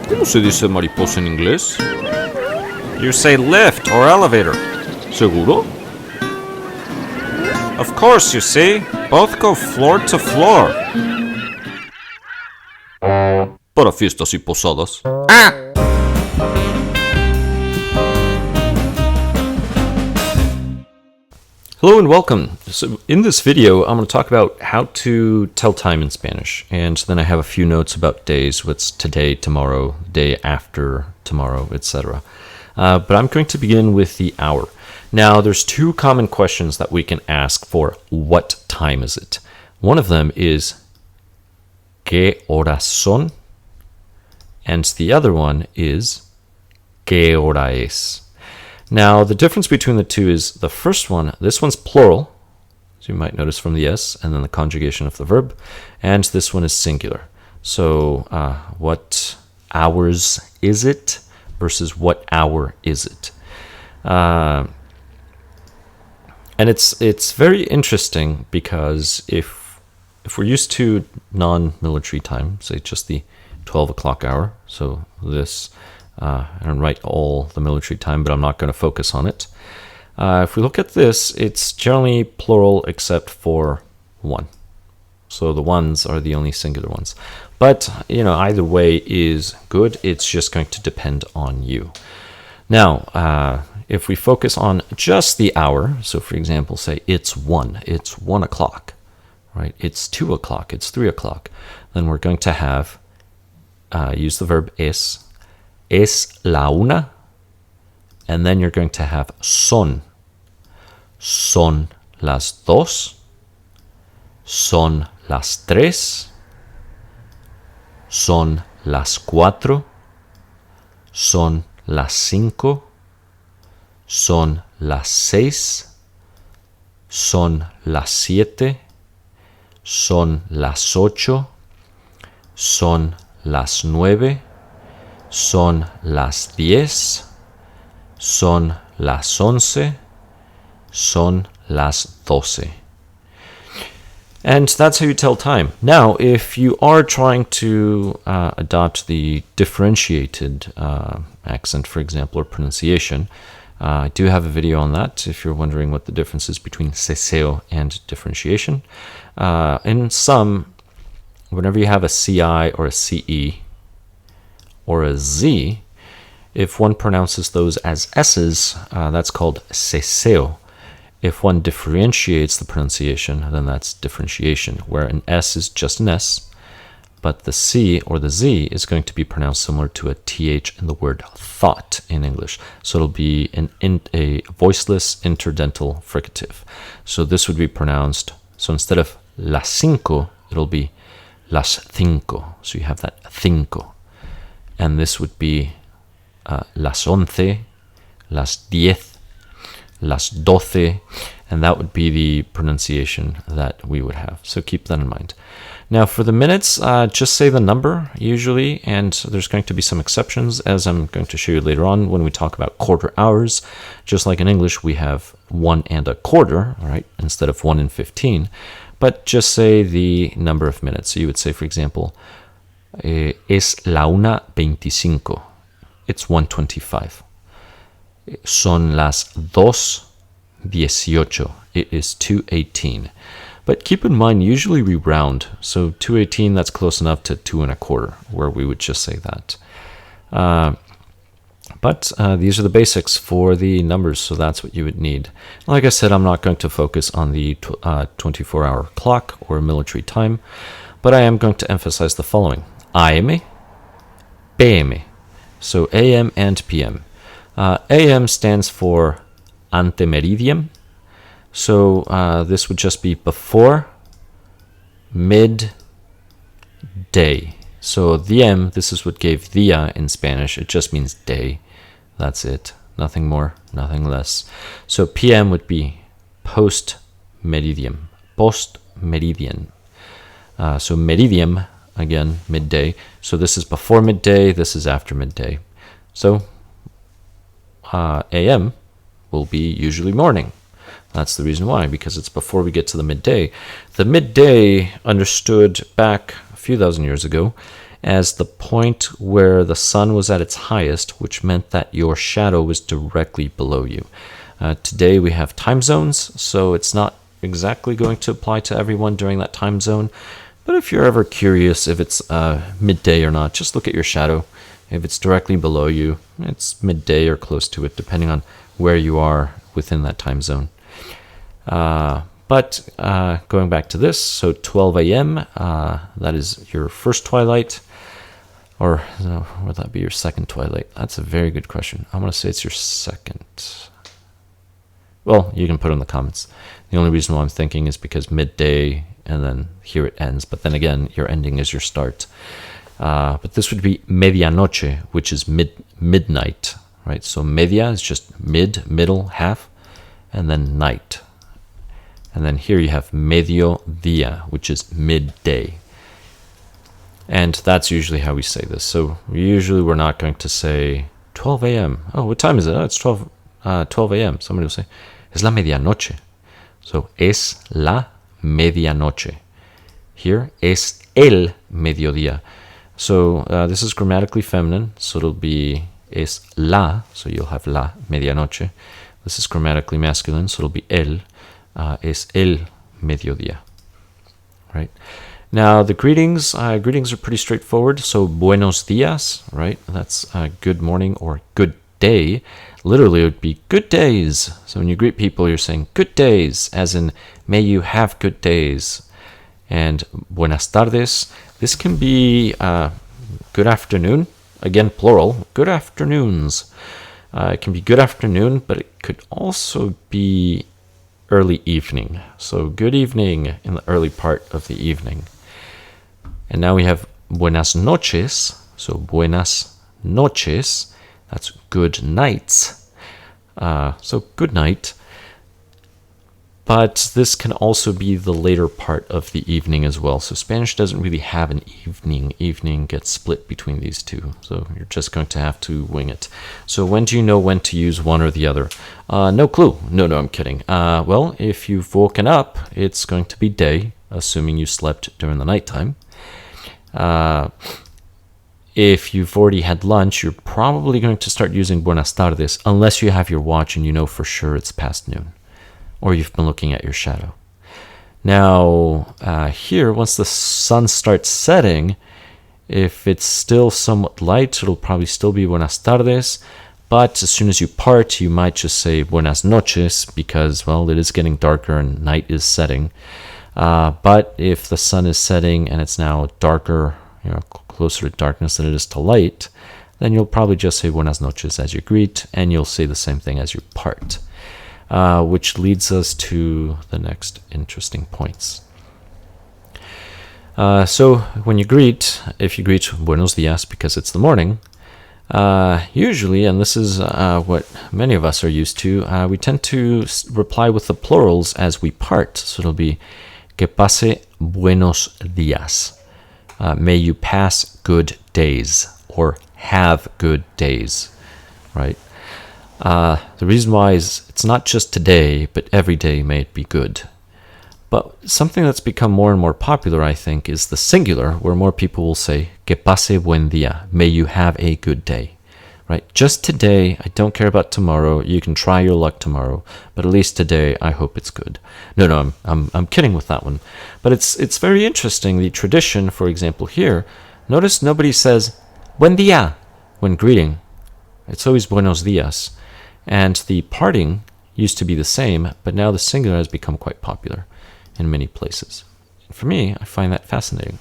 ¿Cómo se dice mariposa en inglés? You say lift or elevator. ¿Seguro? Of course, you see. Both go floor to floor. Para fiestas y posadas. Hello and welcome. So in this video, I'm going to talk about how to tell time in Spanish. And then I have a few notes about days, what's today, tomorrow, day after tomorrow, etc. But I'm going to begin with the hour. Now, there's two common questions that we can ask for what time is it. One of them is ¿Qué horas son? And the other one is ¿Qué hora es? Now, the difference between the two is the first one, this one's plural, as you might notice from the S, and then the conjugation of the verb, and this one is singular. So, what hours is it versus what hour is it? And it's very interesting because if we're used to non-military time, say just the 12 o'clock hour, so this, I don't write all the military time, but I'm not going to focus on it. If we look at this, it's generally plural except for one. So the ones are the only singular ones. But, either way is good. It's just going to depend on you. Now, if we focus on just the hour, so for example, say it's 1 o'clock, right? It's 2 o'clock, it's 3 o'clock. Then we're going to have, use the verb es la una, and then you're going to have son las dos, son las tres, son las cuatro, son las cinco, son las seis, son las siete, son las ocho, son las nueve, son las 10, son las 11, son las 12. And that's how you tell time. Now, if you are trying to adopt the differentiated accent, for example, or pronunciation, I do have a video on that if you're wondering what the difference is between ceseo and differentiation. In some, whenever you have a CI or a CE, or a Z, if one pronounces those as S's, that's called ceseo. If one differentiates the pronunciation, then that's differentiation, where an S is just an S, but the C or the Z is going to be pronounced similar to a TH in the word thought in English. So it'll be a voiceless interdental fricative. So this would be pronounced, so instead of las cinco, it'll be las cinco. So you have that cinco. And this would be las once, las 10, las 12, and that would be the pronunciation that we would have. So keep that in mind. Now for the minutes, just say the number usually, and there's going to be some exceptions, as I'm going to show you later on when we talk about quarter hours. Just like in English, we have 1 and a quarter, right, instead of 1 and 15. But just say the number of minutes. So you would say, for example, es la 1:25. It's 1:25. Son las 2:18. It is 2:18. But keep in mind, usually we round. So 2:18, that's close enough to 2 1/4, where we would just say that. But these are the basics for the numbers, so that's what you would need. Like I said, I'm not going to focus on the 24-hour clock or military time, but I am going to emphasize the following. AM, PM. So AM and PM. AM stands for antemeridium. So this would just be before midday. So diem, this is what gave dia in Spanish. It just means day. That's it. Nothing more, nothing less. So PM would be post meridium. Post meridian. So meridium, again, midday. So this is before midday, this is after midday. So AM will be usually morning. That's the reason why, because it's before we get to the midday. The midday, understood back a few thousand years ago, as the point where the sun was at its highest, which meant that your shadow was directly below you. Today we have time zones, so it's not exactly going to apply to everyone during that time zone. But if you're ever curious if it's midday or not, just look at your shadow. If it's directly below you, it's midday or close to it, depending on where you are within that time zone. But going back to this, so 12 a.m., that is your first twilight. Or would that be your second twilight? That's a very good question. I'm going to say it's your second. Well, you can put it in the comments. The only reason why I'm thinking is because midday, and then here it ends. But then again, your ending is your start. But this would be medianoche, which is midnight, right? So media is just middle, half, and then night. And then here you have mediodía, which is midday. And that's usually how we say this. So usually we're not going to say 12 a.m. Oh, what time is it? Oh, it's 12 a.m. Somebody will say, es la medianoche. So, es la medianoche. Here, es el mediodía. So this is grammatically feminine, so it'll be es la, so you'll have la medianoche. This is grammatically masculine, so it'll be el, es el mediodía. Right? Now, the greetings are pretty straightforward. So, buenos días, right? That's good morning or good day. Literally, it would be good days. So, when you greet people, you're saying good days, as in, may you have good days. And buenas tardes, this can be good afternoon. Again, plural, good afternoons. It can be good afternoon, but it could also be early evening. So, good evening in the early part of the evening. And now we have buenas noches. So buenas noches, that's good nights. So good night. But this can also be the later part of the evening as well. So Spanish doesn't really have an evening. Evening gets split between these two. So you're just going to have to wing it. So when do you know when to use one or the other? No clue. No, I'm kidding. Well, if you've woken up, it's going to be day, assuming you slept during the nighttime. If you've already had lunch, you're probably going to start using buenas tardes, unless you have your watch and you know for sure it's past noon, or you've been looking at your shadow. Now, here, once the sun starts setting, if it's still somewhat light, it'll probably still be buenas tardes, but as soon as you part, you might just say buenas noches, because, well, it is getting darker and night is setting. But if the sun is setting and it's now darker, closer to darkness than it is to light, then you'll probably just say buenas noches as you greet, and you'll say the same thing as you part, which leads us to the next interesting points. So when you greet, if you greet buenos días because it's the morning, usually, and this is what many of us are used to, we tend to reply with the plurals as we part. So it'll be que pase buenos días. May you pass good days, or have good days, right? The reason why is it's not just today, but every day may it be good. But something that's become more and more popular, I think, is the singular, where more people will say, que pase buen día, may you have a good day. Right? Just today, I don't care about tomorrow. You can try your luck tomorrow, but at least today, I hope it's good. No, I'm kidding with that one. But it's very interesting, the tradition, for example, here. Notice nobody says, buen día, when greeting. It's always buenos días. And the parting used to be the same, but now the singular has become quite popular in many places. And for me, I find that fascinating.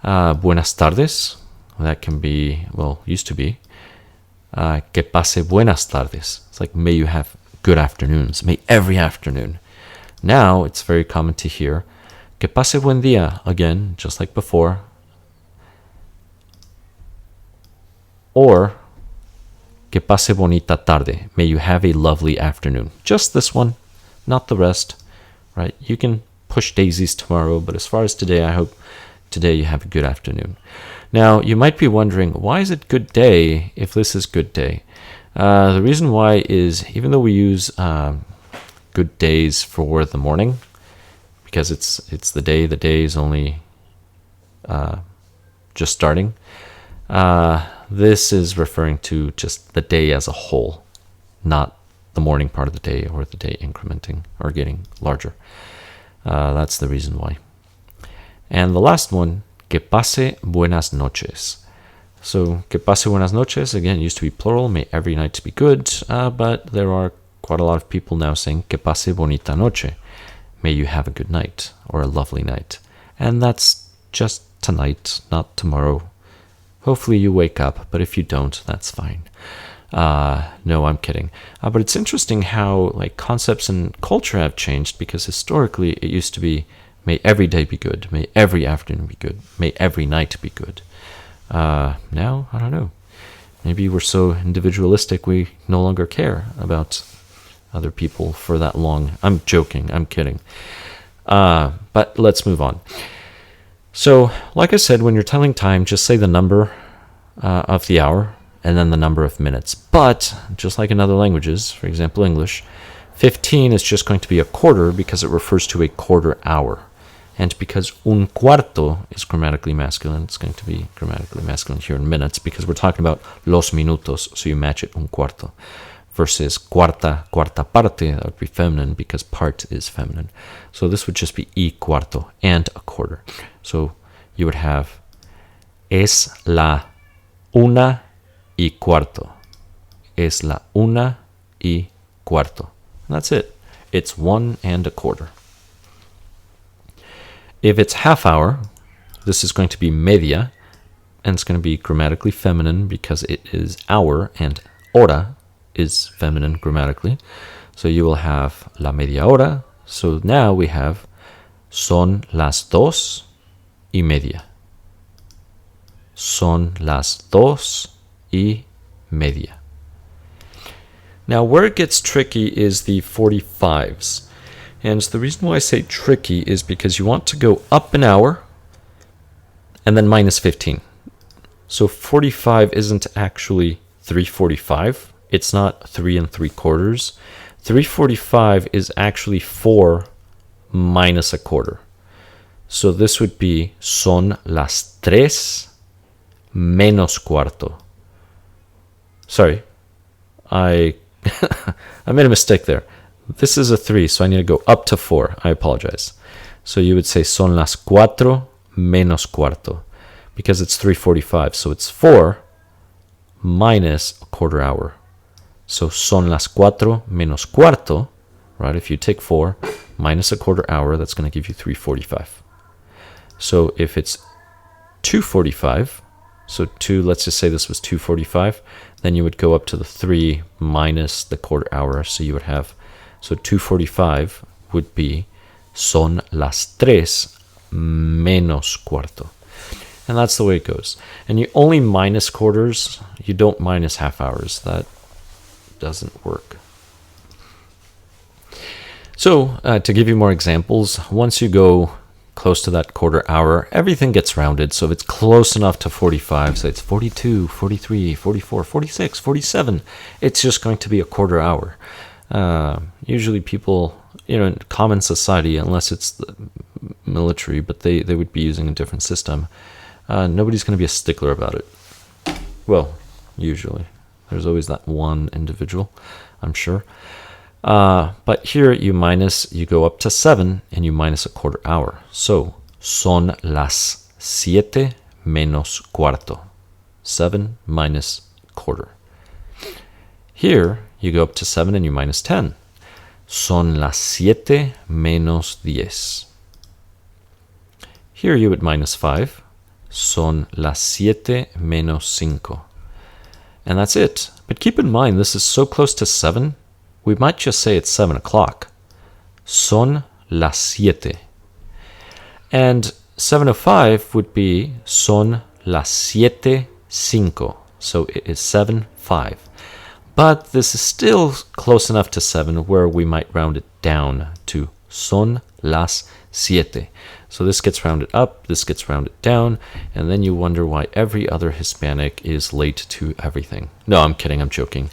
Buenas tardes, that can be, well, used to be. Que pase buenas tardes. It's like, may you have good afternoons. May every afternoon. Now, it's very common to hear, que pase buen día, again, just like before. Or, que pase bonita tarde. May you have a lovely afternoon. Just this one, not the rest, right? You can push daisies tomorrow, but as far as today, I hope today you have a good afternoon. Now, you might be wondering, why is it good day if this is good day? The reason why is, even though we use good days for the morning, because it's the day. The day is only just starting. This is referring to just the day as a whole, not the morning part of the day or the day incrementing or getting larger. That's the reason why. And the last one, que pase buenas noches. So, que pase buenas noches, again, used to be plural, may every night be good, but there are quite a lot of people now saying que pase bonita noche, may you have a good night or a lovely night. And that's just tonight, not tomorrow. Hopefully you wake up, but if you don't, that's fine. No, I'm kidding. But it's interesting how like concepts and culture have changed, because historically it used to be may every day be good, may every afternoon be good, may every night be good. Now, I don't know. Maybe we're so individualistic we no longer care about other people for that long. I'm joking, I'm kidding. But let's move on. So, like I said, when you're telling time, just say the number of the hour and then the number of minutes. But, just like in other languages, for example English, 15 is just going to be a quarter because it refers to a quarter hour. And because un cuarto is grammatically masculine, it's going to be grammatically masculine here in minutes, because we're talking about los minutos, so you match it un cuarto. Versus cuarta parte, that would be feminine because part is feminine. So this would just be y cuarto, and a quarter. So you would have es la una y cuarto. Es la una y cuarto. And that's it. It's 1 and a quarter. If it's half hour, this is going to be media, and it's going to be grammatically feminine because it is hour, and hora is feminine grammatically. So you will have la media hora. So now we have son las 2:30. Son las 2:30. Now where it gets tricky is the 45s. And the reason why I say tricky is because you want to go up an hour and then minus 15. So 45 isn't actually 3:45. It's not 3 3/4. 3:45 is actually 4 minus a quarter. So this would be son las 3 menos cuarto. Sorry, I made a mistake there. This is a 3, so I need to go up to 4. I apologize. So you would say son las 4 menos cuarto, because it's 3:45, so it's 4 minus a quarter hour. So son las 4 menos cuarto, right? If you take 4 minus a quarter hour, that's going to give you 3:45. So if it's 2:45, so 2, let's just say this was 2:45, then you would go up to the 3 minus the quarter hour, so you would have, so 2:45 would be son las 3 menos cuarto. And that's the way it goes. And you only minus quarters, you don't minus half hours. That doesn't work. So to give you more examples, once you go close to that quarter hour, everything gets rounded. So if it's close enough to 45, say it's 42, 43, 44, 46, 47, it's just going to be a quarter hour. Usually people, in common society, unless it's the military, but they would be using a different system, nobody's going to be a stickler about it. Well, usually. There's always that one individual, I'm sure. But here you go up to 7 and you minus a quarter hour. So, son las 7 menos cuarto. 7 minus quarter. Here you go up to 7 and you minus 10. Son las 7 menos 10. Here you would minus 5. Son las 7 menos 5. And that's it. But keep in mind, this is so close to 7, we might just say it's 7 o'clock. Son las 7. And 7:05 would be son las 7:05. So it is 7:05. But this is still close enough to 7 where we might round it down to son las 7. So this gets rounded up, this gets rounded down, and then you wonder why every other Hispanic is late to everything. No, I'm kidding, I'm joking.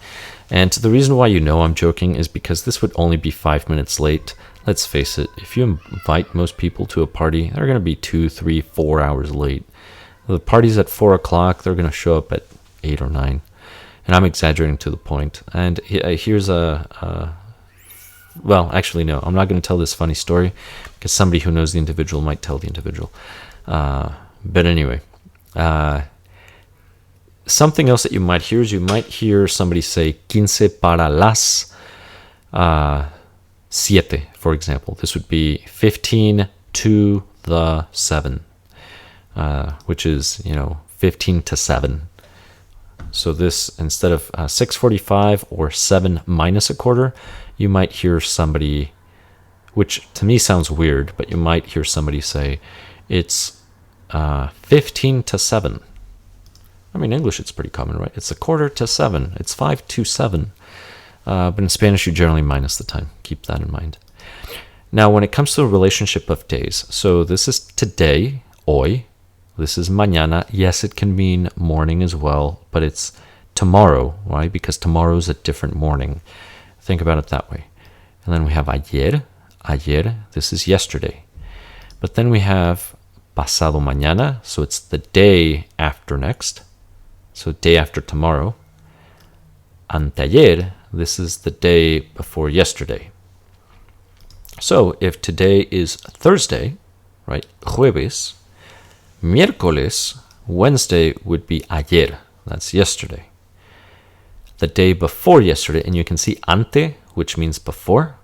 And the reason why you know I'm joking is because this would only be 5 minutes late. Let's face it, if you invite most people to a party, they're going to be 2, 3, 4 hours late. The party's at 4 o'clock, they're going to show up at 8 or 9. And I'm exaggerating to the point. And here's well, actually, no, I'm not going to tell this funny story because somebody who knows the individual might tell the individual. But anyway, something else that you might hear is you might hear somebody say 15 para las 7, for example. This would be 15 to the 7, which is, 15 to 7. So this, instead of 6:45 or 7 minus a quarter, you might hear somebody, which to me sounds weird, but you might hear somebody say, it's 15 to 7. I mean, in English it's pretty common, right? It's 1/4 to 7. It's 5 to 7. But in Spanish, you generally minus the time. Keep that in mind. Now, when it comes to a relationship of days, so this is today, hoy. This is mañana. Yes, it can mean morning as well, but it's tomorrow. Why? Because tomorrow is a different morning. Think about it that way. And then we have ayer. Ayer, this is yesterday. But then we have pasado mañana, so it's the day after next. So day after tomorrow. Anteayer, this is the day before yesterday. So if today is Thursday, right, jueves, miércoles, Wednesday would be ayer, that's yesterday. The day before yesterday, and you can see ante, which means before,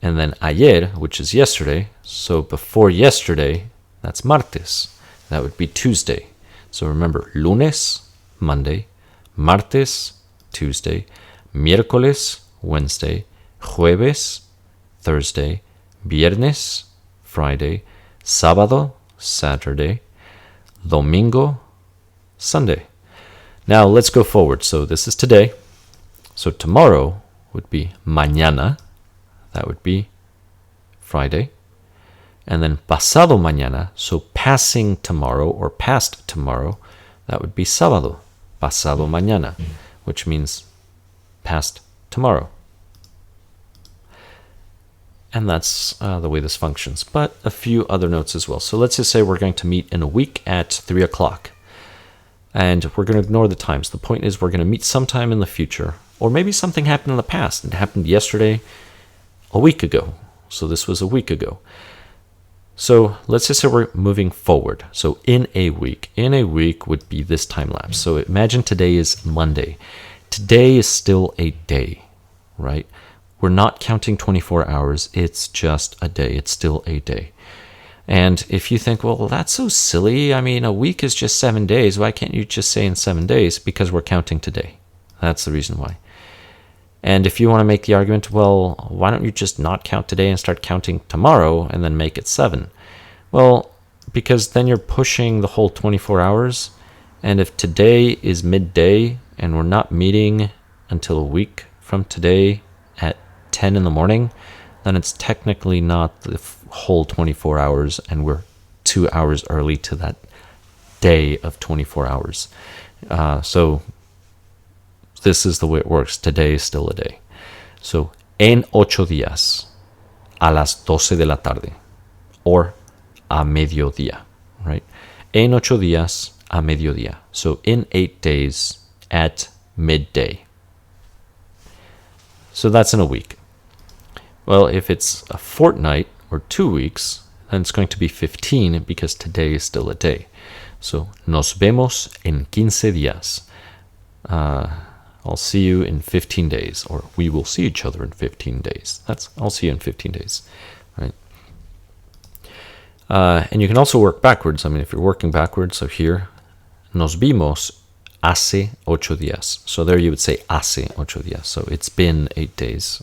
and then ayer, which is yesterday. So before yesterday, that's martes. That would be Tuesday. So remember, lunes, Monday, martes, Tuesday, miércoles, Wednesday, jueves, Thursday, viernes, Friday, sábado, Saturday, domingo, Sunday. Now let's go forward. So this is today. So tomorrow would be mañana. That would be Friday. And then pasado mañana, so passing tomorrow or past tomorrow, that would be sábado, pasado mañana, which means past tomorrow. And that's the way this functions. But a few other notes as well. So let's just say we're going to meet in a week at 3 o'clock. And we're going to ignore the times. The point is we're going to meet sometime in the future. Or maybe something happened in the past. It happened yesterday, a week ago. So this was a week ago. So let's just say we're moving forward. So in a week. In a week would be this time lapse. So imagine today is Monday. Today is still a day, right? We're not counting 24 hours. It's just a day. It's still a day. And if you think, well, that's so silly. I mean, a week is just 7 days. Why can't you just say in 7 days? Because we're counting today. That's the reason why. And if you want to make the argument, well, why don't you just not count today and start counting tomorrow and then make it 7? Well, because then you're pushing the whole 24 hours. And if today is midday and we're not meeting until a week from today at 10 in the morning, then it's technically not the whole 24 hours and we're 2 hours early to that day of 24 hours. So this is the way it works. Today is still a day. So, en 8 días, a las 12 de la tarde, or a mediodía, right? En 8 días, a mediodía. So, in 8 days, at midday. So that's in a week. Well, if it's a fortnight or 2 weeks, then it's going to be 15 because today is still a day. So, nos vemos en 15 días. I'll see you in 15 days, or we will see each other in 15 days. I'll see you in 15 days, right? And you can also work backwards. I mean, if you're working backwards, so here, nos vimos hace 8 días. So there you would say hace 8 días. So it's been 8 days.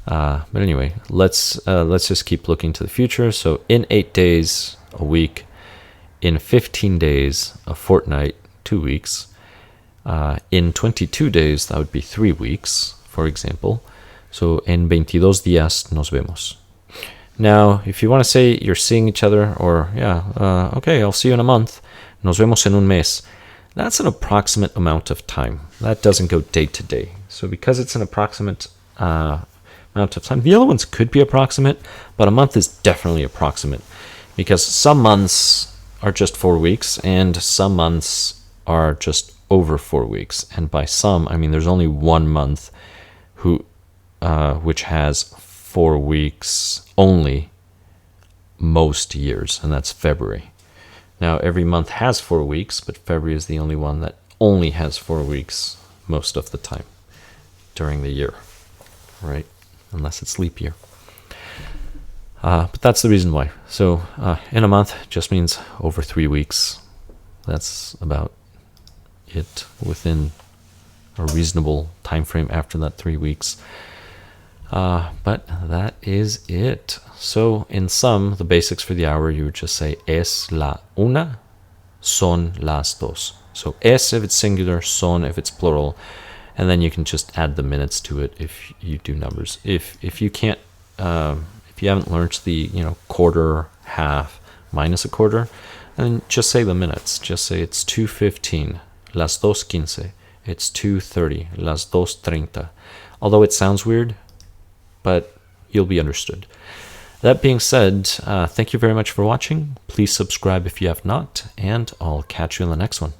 But anyway, let's just keep looking to the future. So in 8 days, a week. In 15 days, a fortnight, 2 weeks. In 22 days, that would be 3 weeks, for example. So en 22 días nos vemos. Now, if you want to say you're seeing each other, or okay, I'll see you in a month. Nos vemos en un mes. That's an approximate amount of time. That doesn't go day to day. So because it's an approximate amount of time, the other ones could be approximate, but a month is definitely approximate because some months are just 4 weeks and some months are just over 4 weeks. And by some, I mean there's only one month which has 4 weeks only most years, and that's February. Now, every month has 4 weeks, but February is the only one that only has 4 weeks most of the time during the year, right? Unless it's leap year. But that's the reason why. So in a month just means over 3 weeks. That's about it within a reasonable time frame after that 3 weeks. But that is it. So in sum, the basics for the hour, you would just say es la una, son las dos. So es if it's singular, son if it's plural, and then you can just add the minutes to it if you do numbers. If you can't, if you haven't learned the quarter, half, minus a quarter, then just say the minutes. Just say it's 2:15, las 2:15. It's 2:30, las 2:30. Although it sounds weird, but you'll be understood. That being said, thank you very much for watching. Please subscribe if you have not, and I'll catch you in the next one.